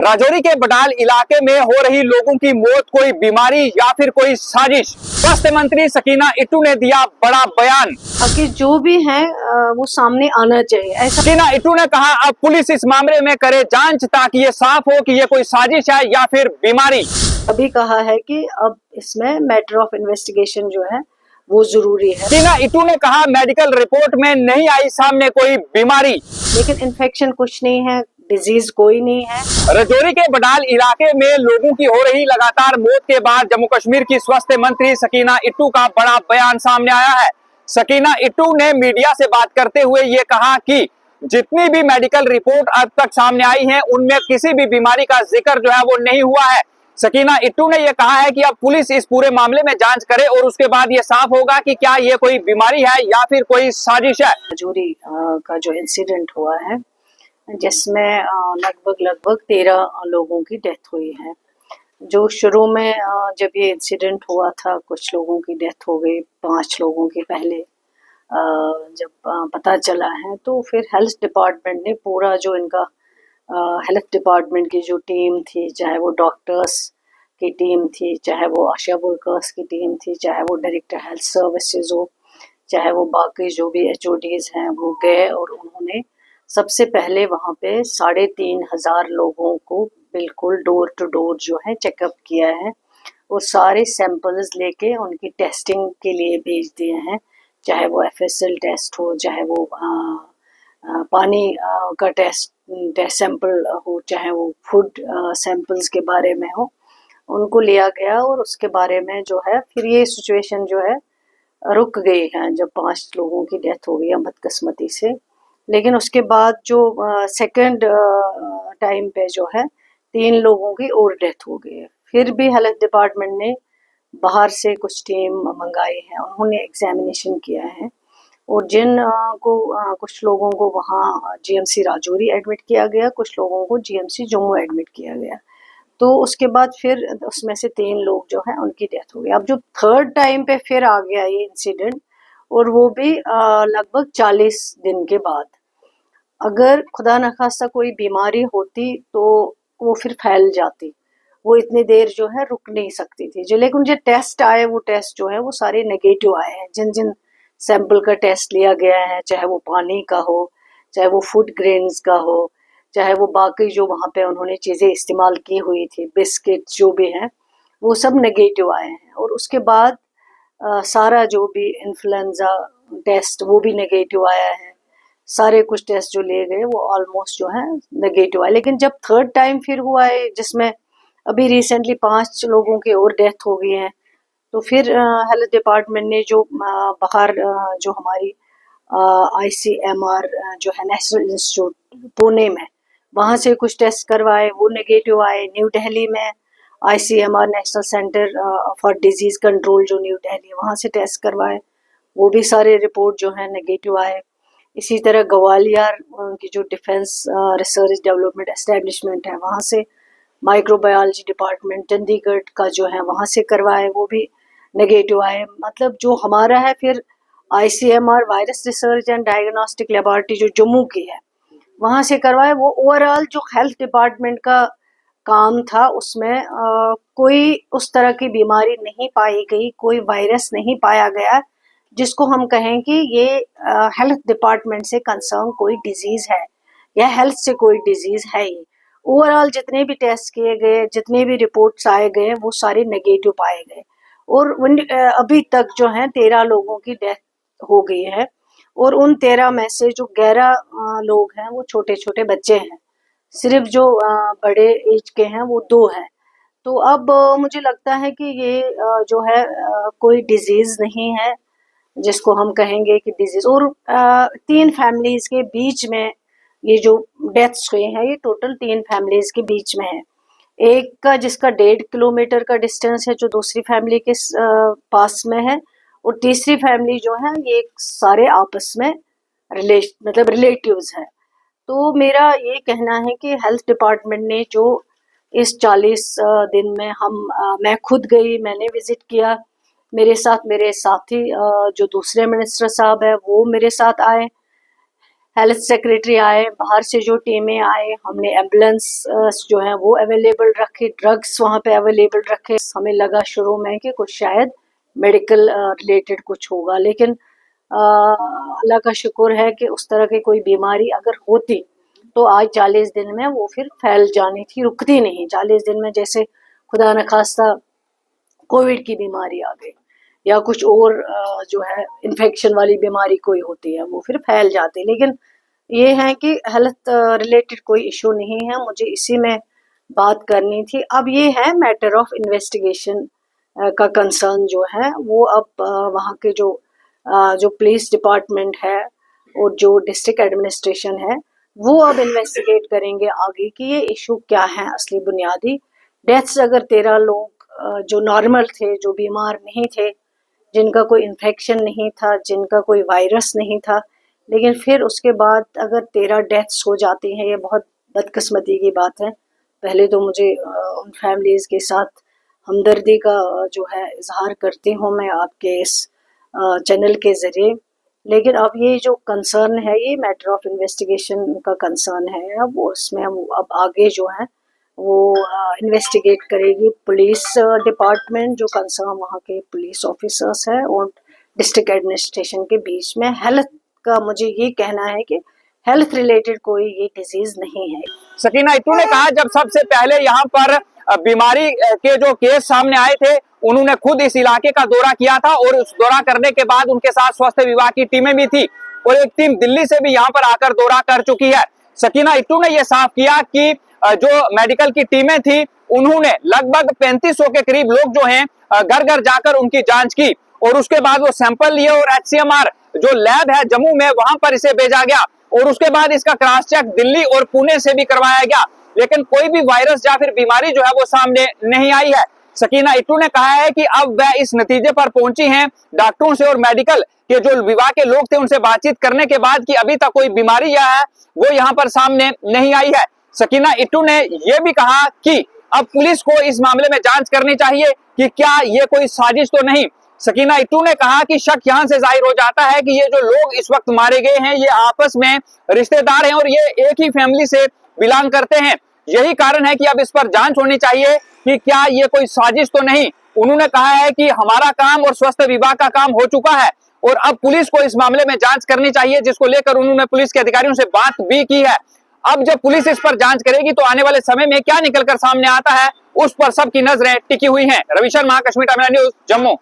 राजौरी के बटाल इलाके में हो रही लोगों की मौत कोई बीमारी या फिर कोई साजिश। स्वास्थ्य मंत्री सकीना इट्टू ने दिया बड़ा बयान कि जो भी है वो सामने आना चाहिए। ऐसा सकीना इट्टू ने कहा अब पुलिस इस मामले में करे जांच ताकि ये साफ हो कि ये कोई साजिश है या फिर बीमारी। अभी कहा है कि अब इसमें मैटर ऑफ इन्वेस्टिगेशन जो है वो जरूरी है। सकीना इट्टू ने कहा मेडिकल रिपोर्ट में नहीं आई सामने कोई बीमारी, लेकिन इन्फेक्शन कुछ नहीं है, डिजीज कोई नहीं है। राजौरी के बटाल इलाके में लोगों की हो रही लगातार मौत के बाद जम्मू कश्मीर की स्वास्थ्य मंत्री सकीना इट्टू का बड़ा बयान सामने आया है। सकीना इट्टू ने मीडिया से बात करते हुए ये कहा कि जितनी भी मेडिकल रिपोर्ट अब तक सामने आई है उनमें किसी भी बीमारी का जिक्र जो है वो नहीं हुआ है। सकीना इट्टू ने यह कहा है कि अब पुलिस इस पूरे मामले में जांच करे और उसके बाद ये साफ होगा कि क्या ये कोई बीमारी है या फिर कोई साजिश है। राजौरी का जो इंसिडेंट हुआ है जिसमें लगभग 13 लोगों की डेथ हुई है। जो शुरू में जब ये इंसिडेंट हुआ था कुछ लोगों की डेथ हो गई, 5 लोगों की पहले जब पता चला है तो फिर हेल्थ डिपार्टमेंट ने पूरा जो इनका हेल्थ डिपार्टमेंट की जो टीम थी, चाहे वो डॉक्टर्स की टीम थी, चाहे वो आशा वर्कर्स की टीम थी, चाहे वो डायरेक्टर हेल्थ सर्विसेज हो, चाहे वो बाकी जो भी HODs हैं, वो गए और उन्होंने सबसे पहले वहाँ पे 3,500 लोगों को बिल्कुल डोर टू डोर जो है चेकअप किया है और सारे सैंपल्स लेके उनकी टेस्टिंग के लिए भेज दिए हैं। चाहे वो FSL टेस्ट हो, चाहे वो पानी का टेस्ट सैंपल हो, चाहे वो फूड सैंपल्स के बारे में हो, उनको लिया गया और उसके बारे में जो है फिर ये सिचुएशन जो है रुक गई है जब 5 लोगों की डेथ हो गई बदकिस्मती से। लेकिन उसके बाद जो सेकंड टाइम पे जो है 3 लोगों की और डेथ हो गई है। फिर भी हेल्थ डिपार्टमेंट ने बाहर से कुछ टीम मंगाई है, उन्होंने एग्जामिनेशन किया है और जिन कुछ लोगों को वहाँ GMC राजौरी एडमिट किया गया, कुछ लोगों को GMC जम्मू एडमिट किया गया। तो उसके बाद फिर उसमें से 3 लोग जो हैं उनकी डेथ हो गई। अब जो थर्ड टाइम पे फिर आ गया ये इंसिडेंट और वो भी लगभग 40 दिन के बाद। अगर खुदा न खास्ता कोई बीमारी होती तो वो फिर फैल जाती, वो इतनी देर जो है रुक नहीं सकती थी। जो लेकिन जो टेस्ट आए वो टेस्ट जो है वो सारे नेगेटिव आए हैं। जिन जिन सैंपल का टेस्ट लिया गया है, चाहे वो पानी का हो, चाहे वो फूड ग्रेन्स का हो, चाहे वो बाकी जो वहाँ पे उन्होंने चीज़ें इस्तेमाल की हुई थी, बिस्किट जो भी हैं, वो सब नेगेटिव आए हैं। और उसके बाद सारा जो भी इन्फ्लुएंजा टेस्ट वो भी नेगेटिव आया है। सारे कुछ टेस्ट जो लिए गए वो ऑलमोस्ट जो है नेगेटिव आए। लेकिन जब थर्ड टाइम फिर हुआ है जिसमें अभी रिसेंटली 5 लोगों की और डेथ हो गई है, तो फिर हेल्थ डिपार्टमेंट ने जो बाहर जो हमारी ICMR जो है नेशनल इंस्टीट्यूट पुणे में, वहाँ से कुछ टेस्ट करवाए, वो नेगेटिव आए। न्यू दिल्ली में ICMR national centre for disease control जो न्यू दिल्ली, वहाँ से टेस्ट करवाए, वो भी सारे रिपोर्ट जो है नेगेटिव आए। इसी तरह ग्वालियर की जो डिफेंस रिसर्च डेवलपमेंट एस्टेब्लिशमेंट है, वहाँ से माइक्रोबायोलॉजी डिपार्टमेंट चंडीगढ़ का जो है वहाँ से करवाए, वो भी नेगेटिव आए। मतलब जो हमारा है फिर ICMR virus research and diagnostic laboratory जो जम्मू की है, वहाँ से करवाए। वो ओवरऑल जो हेल्थ डिपार्टमेंट का काम था उसमें कोई उस तरह की बीमारी नहीं पाई गई, कोई वायरस नहीं पाया गया जिसको हम कहें कि ये हेल्थ डिपार्टमेंट से कंसर्न कोई डिजीज है या हेल्थ से कोई डिजीज है ही। ओवरऑल जितने भी टेस्ट किए गए, जितने भी रिपोर्ट्स आए गए, वो सारे नेगेटिव पाए गए और अभी तक जो है 13 लोगों की डेथ हो गई है और उन 13 में से जो 11 लोग हैं वो छोटे छोटे बच्चे हैं। सिर्फ जो बड़े एज के हैं वो 2 हैं। तो अब मुझे लगता है कि ये जो है कोई डिजीज नहीं है जिसको हम कहेंगे कि डिजीज। और 3 फैमिलीज के बीच में ये जो डेथ्स हुए हैं ये टोटल 3 फैमिलीज के बीच में है। एक का जिसका 1.5 किलोमीटर का डिस्टेंस है जो दूसरी फैमिली के पास में है, और तीसरी फैमिली जो है ये सारे आपस में रिलेटिव्स हैं। तो मेरा ये कहना है कि हेल्थ डिपार्टमेंट ने जो इस 40 दिन में मैं खुद गई, मैंने विजिट किया, मेरे साथ मेरे साथी जो दूसरे मिनिस्टर साहब है वो मेरे साथ आए, हेल्थ सेक्रेटरी आए, बाहर से जो टीमें आए, हमने एम्बुलेंस जो है वो अवेलेबल रखे, ड्रग्स वहाँ पे अवेलेबल रखे। हमें लगा शुरू में कि कुछ शायद मेडिकल रिलेटेड कुछ होगा, लेकिन अल्लाह का शुक्र है कि उस तरह की कोई बीमारी अगर होती तो आज 40 दिन में वो फिर फैल जानी थी, रुकती नहीं। 40 दिन में जैसे खुदा न खास्ता कोविड की बीमारी आ गई या कुछ और जो है इन्फेक्शन वाली बीमारी कोई होती है, वो फिर फैल जाती है। लेकिन ये है कि हेल्थ रिलेटेड कोई इशू नहीं है, मुझे इसी में बात करनी थी। अब ये है मैटर ऑफ इन्वेस्टिगेशन का कंसर्न जो है वो अब वहाँ के जो पुलिस डिपार्टमेंट है और जो डिस्ट्रिक्ट एडमिनिस्ट्रेशन है वो अब इन्वेस्टिगेट करेंगे आगे कि ये इशू क्या है असली बुनियादी। डेथ्स अगर 13 लोग जो नॉर्मल थे, जो बीमार नहीं थे, जिनका कोई इन्फेक्शन नहीं था, जिनका कोई वायरस नहीं था, लेकिन फिर उसके बाद अगर 13 डेथ्स हो जाती हैं, ये बहुत बदकिस्मती की बात है। पहले तो मुझे उन फैमिलीज़ के साथ हमदर्दी का जो है इजहार करती हूँ मैं आपके इस चैनल के ज़रिए। लेकिन अब ये जो कंसर्न है, ये मैटर ऑफ इन्वेस्टिगेशन का कंसर्न है। अब उसमें अब आगे जो है वो इन्वेस्टिगेट करेगी पुलिस डिपार्टमेंट, जो कंसर्न वहाँ के पुलिस ऑफिसर्स हैं और डिस्ट्रिक्ट एडमिनिस्ट्रेशन के बीच में। हेल्थ का मुझे ये कहना है कि हेल्थ रिलेटेड कोई ये डिजीज नहीं है। सकीना इट्टू ने कहा जब सबसे पहले यहाँ पर बीमारी के जो केस सामने आए थे, उन्होंने खुद इस इलाके का दौरा किया था और उस दौरा करने के बाद उनके साथ स्वास्थ्य विभाग की टीमें भी थी और एक टीम दिल्ली से भी यहाँ पर आकर दौरा कर चुकी है। सकीना इट्टू ने यह साफ किया कि जो मेडिकल की टीमें थी उन्होंने लगभग 3500 के करीब लोग जो हैं घर घर जाकर उनकी जांच की और उसके बाद वो सैंपल लिए और HCMR जो लैब है जम्मू में वहां पर इसे भेजा गया और उसके बाद इसका क्रॉस चेक दिल्ली और पुणे से भी करवाया गया, लेकिन कोई भी वायरस या फिर बीमारी जो है वो सामने नहीं आई है। सकीना इट्टू ने कहा है कि अब वह इस नतीजे पर पहुंची हैं डॉक्टरों से और मेडिकल के जो विभाग के लोग थे उनसे बातचीत करने के बाद कि अभी तक कोई बीमारी या है वो यहाँ पर सामने नहीं आई है। सकीना इट्टू ने यह भी कहा कि अब पुलिस को इस मामले में जांच करनी चाहिए कि क्या ये कोई साजिश तो नहीं। सकीना इट्टू ने कहा कि शक यहां से जाहिर हो जाता है कि ये जो लोग इस वक्त मारे गए हैं ये आपस में रिश्तेदार हैं और ये एक ही फैमिली से बिलोंग करते हैं। यही कारण है कि अब इस पर जांच होनी चाहिए कि क्या ये कोई साजिश तो नहीं। उन्होंने कहा है कि हमारा काम और स्वास्थ्य विभाग का काम हो चुका है और अब पुलिस को इस मामले में जांच करनी चाहिए, जिसको लेकर उन्होंने पुलिस के अधिकारियों से बात भी की है। अब जब पुलिस इस पर जांच करेगी तो आने वाले समय में क्या निकलकर सामने आता है उस पर सबकी नजरें टिकी हुई हैं। Ravi Sharma, Kashmir Times News, Jammu.